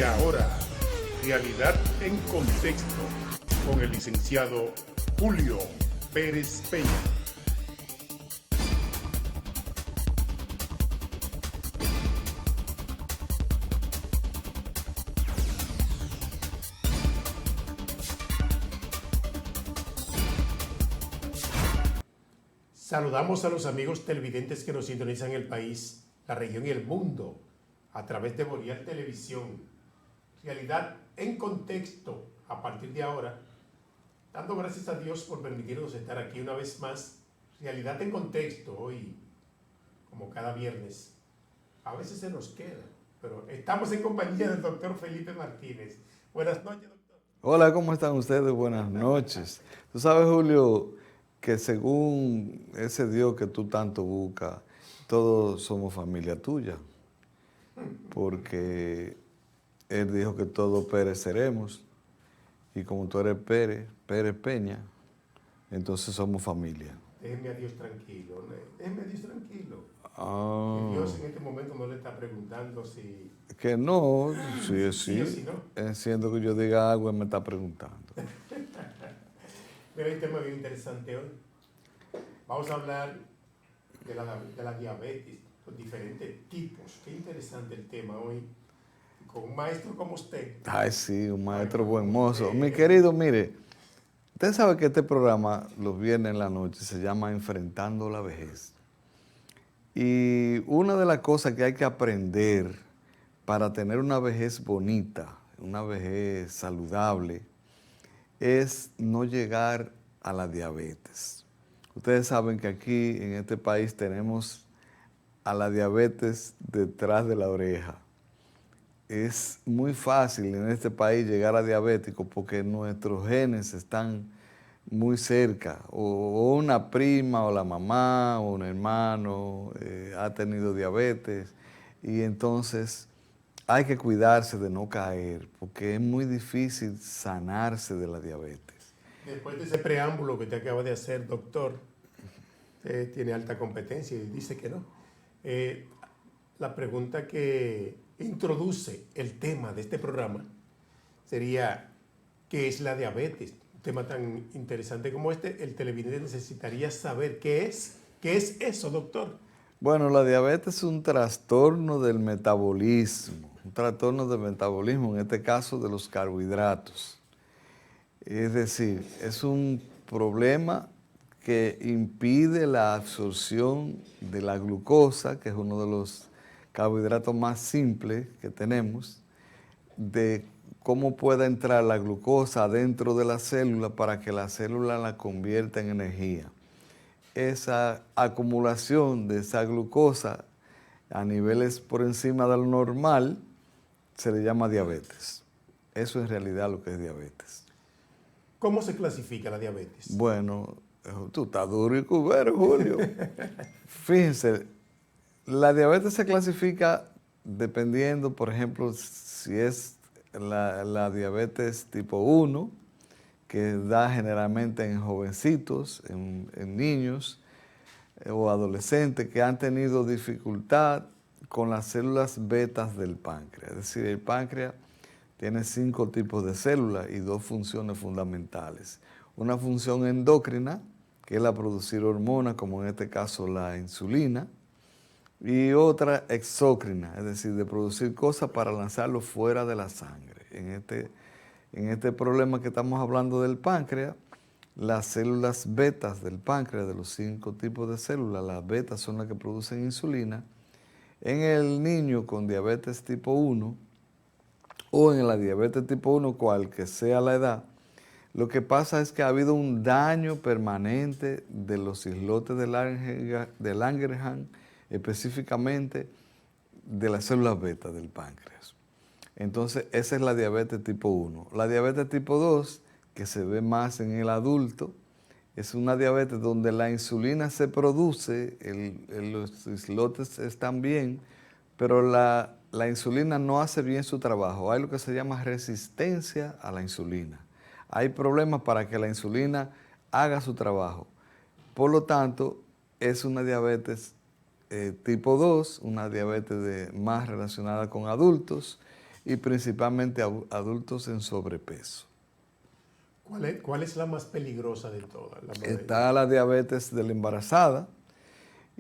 ahora, Realidad en Contexto, con el licenciado Julio Pérez Peña. Saludamos a los amigos televidentes que nos sintonizan en el país, la región y el mundo a través de Boreal Televisión. Realidad en Contexto, a partir de ahora, dando gracias a Dios por permitirnos estar aquí una vez más. Realidad en Contexto, hoy, como cada viernes, a veces se nos queda, pero estamos en compañía del doctor Felipe Martínez. Buenas noches, doctor. Hola, ¿cómo están ustedes? Buenas noches. Tú sabes, Julio, que según ese Dios que tú tanto buscas, todos somos familia tuya, porque Él dijo que todos pereceremos, y como tú eres Pérez Peña, entonces somos familia. Déjeme a Dios tranquilo, déjeme a Dios tranquilo. Ah, Y Dios en este momento no le está preguntando si... que no, sí es sí o si sí. no. Siento que yo diga algo, Él me está preguntando. Mira, hay un tema bien interesante hoy. Vamos a hablar de la diabetes, los diferentes tipos. Qué interesante el tema hoy, con un maestro como usted. Ay, sí, un maestro Ay, buen mozo. usted. Mi querido, mire, usted sabe que este programa, los viernes en la noche, se llama Enfrentando la Vejez. Y una de las cosas que hay que aprender para tener una vejez bonita, una vejez saludable, es no llegar a la diabetes. Ustedes saben que aquí en este país tenemos a la diabetes detrás de la oreja. Es muy fácil en este país llegar a diabético porque nuestros genes están muy cerca, o una prima, o la mamá, o un hermano ha tenido diabetes, y entonces hay que cuidarse de no caer, porque es muy difícil sanarse de la diabetes. Después de ese preámbulo que te acaba de hacer, doctor, usted tiene alta competencia y dice que no. La pregunta que introduce el tema de este programa sería, ¿qué es la diabetes? Un tema tan interesante como este, el televidente necesitaría saber qué es eso, doctor. Bueno, la diabetes es un trastorno del metabolismo, en este caso de los carbohidratos. Es decir, es un problema que impide la absorción de la glucosa, que es uno de los carbohidratos más simples que tenemos, de cómo pueda entrar la glucosa dentro de la célula para que la célula la convierta en energía. Esa acumulación de esa glucosa a niveles por encima de lo normal se le llama diabetes. Eso es en realidad lo que es diabetes. ¿Cómo se clasifica la diabetes? Bueno, tú estás duro y cubero, Julio. Fíjense, la diabetes se clasifica dependiendo, por ejemplo, si es la diabetes tipo 1, que da generalmente en jovencitos, en niños o adolescentes que han tenido dificultad con las células betas del páncreas. Es decir, el páncreas tiene 5 tipos de células y 2 funciones fundamentales. Una función endocrina, que es la producir hormonas, como en este caso la insulina, y otra exócrina, es decir, de producir cosas para lanzarlo fuera de la sangre. En este problema que estamos hablando del páncreas, las células betas del páncreas, de los 5 tipos de células, las betas son las que producen insulina. En el niño con diabetes tipo 1 o en la diabetes tipo 1, cual que sea la edad, lo que pasa es que ha habido un daño permanente de los islotes de Langerhans, específicamente de las células beta del páncreas. Entonces, esa es la diabetes tipo 1. La diabetes tipo 2, que se ve más en el adulto, es una diabetes donde la insulina se produce, los islotes están bien, pero la insulina no hace bien su trabajo. Hay lo que se llama resistencia a la insulina. Hay problemas para que la insulina haga su trabajo. Por lo tanto, es una diabetes tipo 2, una diabetes más relacionada con adultos, y principalmente adultos en sobrepeso. ¿Cuál es la más peligrosa de todas? Está la diabetes de la embarazada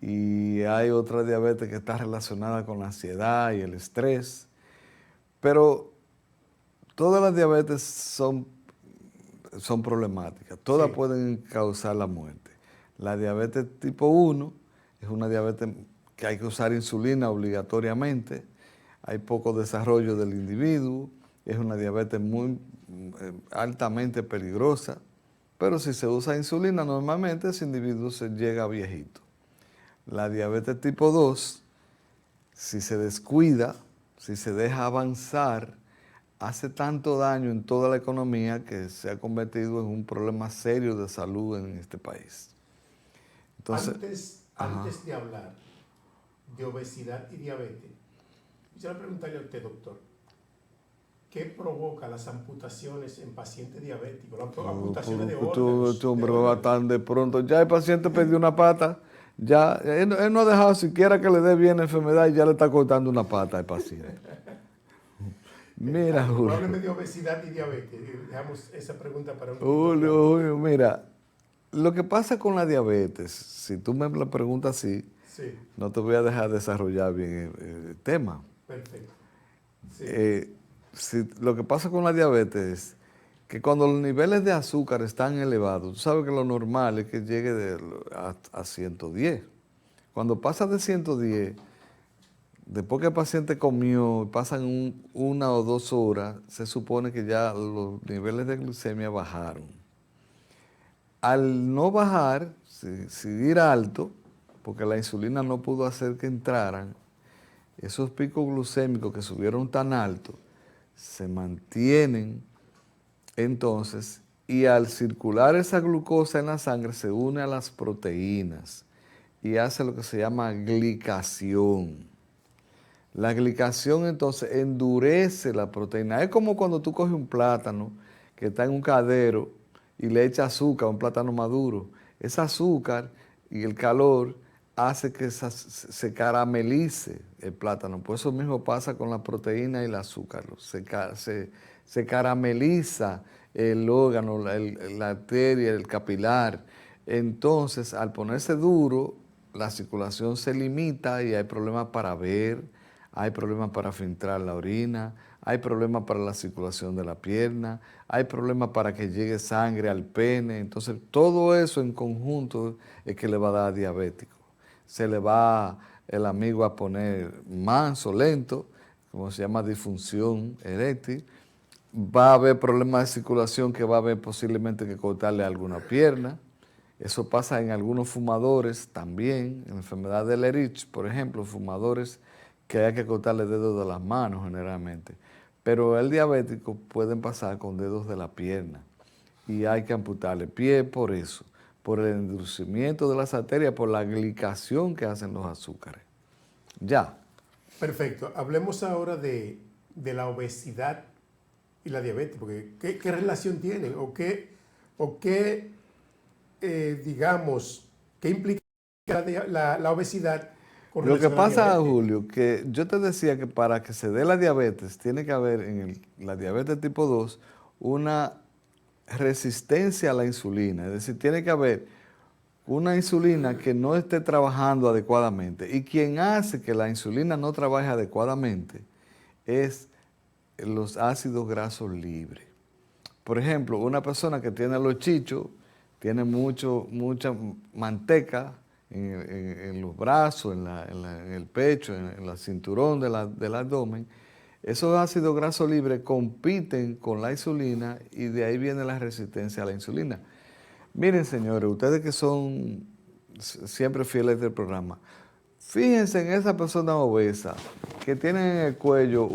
y hay otra diabetes que está relacionada con la ansiedad y el estrés, pero todas las diabetes son problemáticas, todas Sí. pueden causar la muerte. La diabetes tipo 1 es una diabetes que hay que usar insulina obligatoriamente, hay poco desarrollo del individuo, es una diabetes muy altamente peligrosa, pero si se usa insulina normalmente ese individuo se llega viejito. La diabetes tipo 2, si se descuida, si se deja avanzar, hace tanto daño en toda la economía que se ha convertido en un problema serio de salud en este país. Entonces, Antes de hablar de obesidad y diabetes, quisiera preguntarle a usted, doctor, ¿qué provoca las amputaciones en pacientes diabéticos? Las amputaciones de órganos. Este hombre va tan de pronto. Ya el paciente perdió una pata, ya él no ha dejado siquiera que le dé bien la enfermedad y ya le está cortando una pata al paciente. Mira, Julio. Hábleme de obesidad y diabetes. Dejamos esa pregunta para un Julio, mira, lo que pasa con la diabetes, si tú me la preguntas así, sí, no te voy a dejar desarrollar bien el tema. perfecto. Sí. Lo que pasa con la diabetes es que cuando los niveles de azúcar están elevados, tú sabes que lo normal es que llegue a 110. Cuando pasa de 110, después que el paciente comió, pasan 1 o 2 horas, se supone que ya los niveles de glucemia bajaron. Al no bajar, seguir alto, porque la insulina no pudo hacer que entraran, esos picos glucémicos que subieron tan alto, se mantienen entonces, y al circular esa glucosa en la sangre se une a las proteínas y hace lo que se llama glicación. La glicación entonces endurece la proteína. Es como cuando tú coges un plátano que está en un cadero y le echas azúcar a un plátano maduro. Ese azúcar y el calor hace que se caramelice el plátano. Pues eso mismo pasa con la proteína y el azúcar. Se carameliza el órgano, la arteria, el capilar. Entonces, al ponerse duro, la circulación se limita y hay problemas para ver, hay problemas para filtrar la orina, hay problemas para la circulación de la pierna, hay problemas para que llegue sangre al pene. Entonces, todo eso en conjunto es que le va a dar diabético. Se le va el amigo a poner manso, lento, como se llama disfunción eréctil. Va a haber problemas de circulación que va a haber posiblemente que cortarle alguna pierna. Eso pasa en algunos fumadores también, en la enfermedad de Lerich, por ejemplo, fumadores que hay que cortarle dedos de las manos generalmente. Pero el diabético pueden pasar con dedos de la pierna y hay que amputarle pie por eso, por el endurecimiento de las arterias, por la glicación que hacen los azúcares. Ya. Perfecto. Hablemos ahora de la obesidad y la diabetes, porque ¿qué relación tienen? Digamos, qué implica la obesidad con Lo que relación a la pasa, diabetes? Julio, que yo te decía que para que se dé la diabetes, tiene que haber en la diabetes tipo 2 una resistencia a la insulina. Es decir, tiene que haber una insulina que no esté trabajando adecuadamente. Y quien hace que la insulina no trabaje adecuadamente es los ácidos grasos libres. Por ejemplo, una persona que tiene los chichos, tiene mucha manteca en los brazos, en el pecho, en el cinturón del abdomen, esos ácidos grasos libres compiten con la insulina y de ahí viene la resistencia a la insulina. Miren, señores, ustedes que son siempre fieles del programa, fíjense en esa persona obesa que tiene en el cuello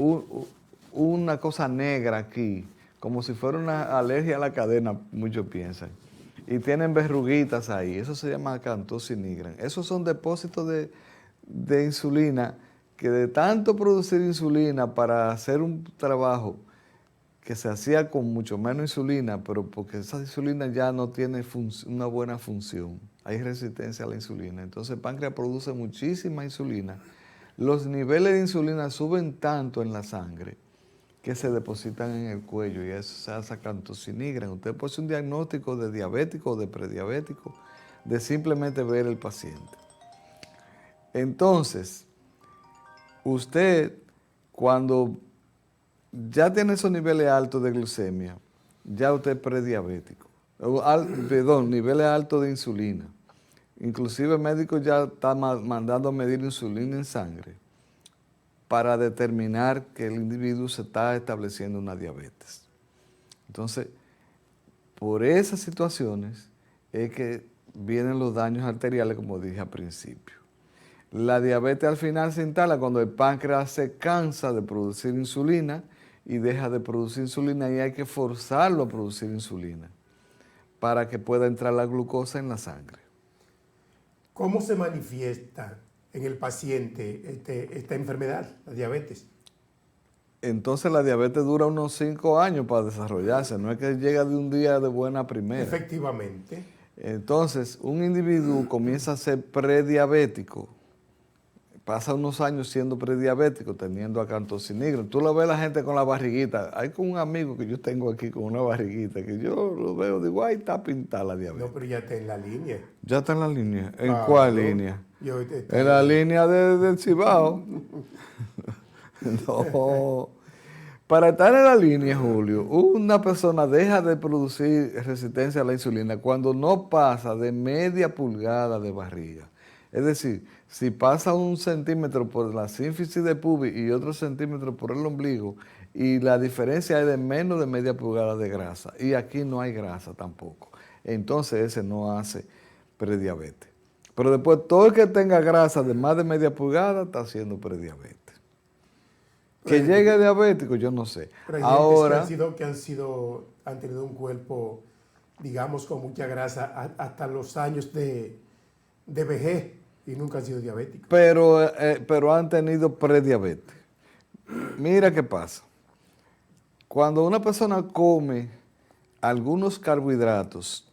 una cosa negra aquí, como si fuera una alergia a la cadena, muchos piensan. Y tienen verruguitas ahí, eso se llama acantosis nigrans. Esos son depósitos de insulina que de tanto producir insulina para hacer un trabajo que se hacía con mucho menos insulina, pero porque esa insulina ya no tiene una buena función, hay resistencia a la insulina. Entonces el páncreas produce muchísima insulina. Los niveles de insulina suben tanto en la sangre que se depositan en el cuello y eso se hace acantosinigra. Usted puede hacer un diagnóstico de diabético o de prediabético, de simplemente ver el paciente. Entonces, usted cuando ya tiene esos niveles altos de glucemia, ya usted es prediabético. Perdón, niveles altos de insulina. Inclusive el médico ya está mandando a medir insulina en sangre para determinar que el individuo se está estableciendo una diabetes. Entonces, por esas situaciones es que vienen los daños arteriales, como dije al principio. La diabetes al final se instala cuando el páncreas se cansa de producir insulina y deja de producir insulina y hay que forzarlo a producir insulina para que pueda entrar la glucosa en la sangre. ¿Cómo se manifiesta en el paciente esta enfermedad, la diabetes? Entonces la diabetes dura unos 5 años para desarrollarse, no es que llega de un día de buena primera. Efectivamente. Entonces, un individuo comienza a ser prediabético, pasa unos años siendo prediabético, teniendo acantosinigra. Tú lo ves la gente con la barriguita. Hay con un amigo que yo tengo aquí con una barriguita, que yo lo veo, digo, ahí está pintada la diabetes. No, pero ya está en la línea. Ya está en la línea. ¿En Claro. cuál línea? En la línea del Cibao. No. Para estar en la línea, Julio, una persona deja de producir resistencia a la insulina cuando no pasa de media pulgada de barriga. Es decir, si pasa 1 centímetro por la sínfisis de pubis y otro centímetro por el ombligo, y la diferencia es de menos de media pulgada de grasa, y aquí no hay grasa tampoco, entonces ese no hace prediabetes. Pero después, todo el que tenga grasa de más de media pulgada está haciendo prediabetes. Que llegue diabético, yo no sé. Pero hay Ahora, gentes han tenido un cuerpo, digamos, con mucha grasa hasta los años de vejez y nunca han sido diabéticos. pero han tenido prediabetes. Mira qué pasa. Cuando una persona come algunos carbohidratos,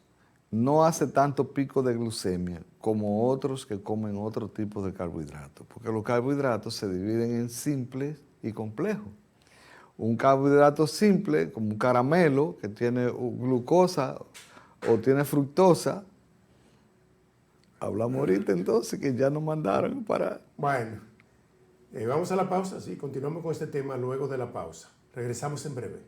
no hace tanto pico de glucemia como otros que comen otro tipo de carbohidratos, porque los carbohidratos se dividen en simples y complejos. Un carbohidrato simple, como un caramelo, que tiene glucosa o tiene fructosa. Hablamos ahorita entonces que ya nos mandaron para... Bueno, vamos a la pausa, sí, continuamos con este tema luego de la pausa. Regresamos en breve.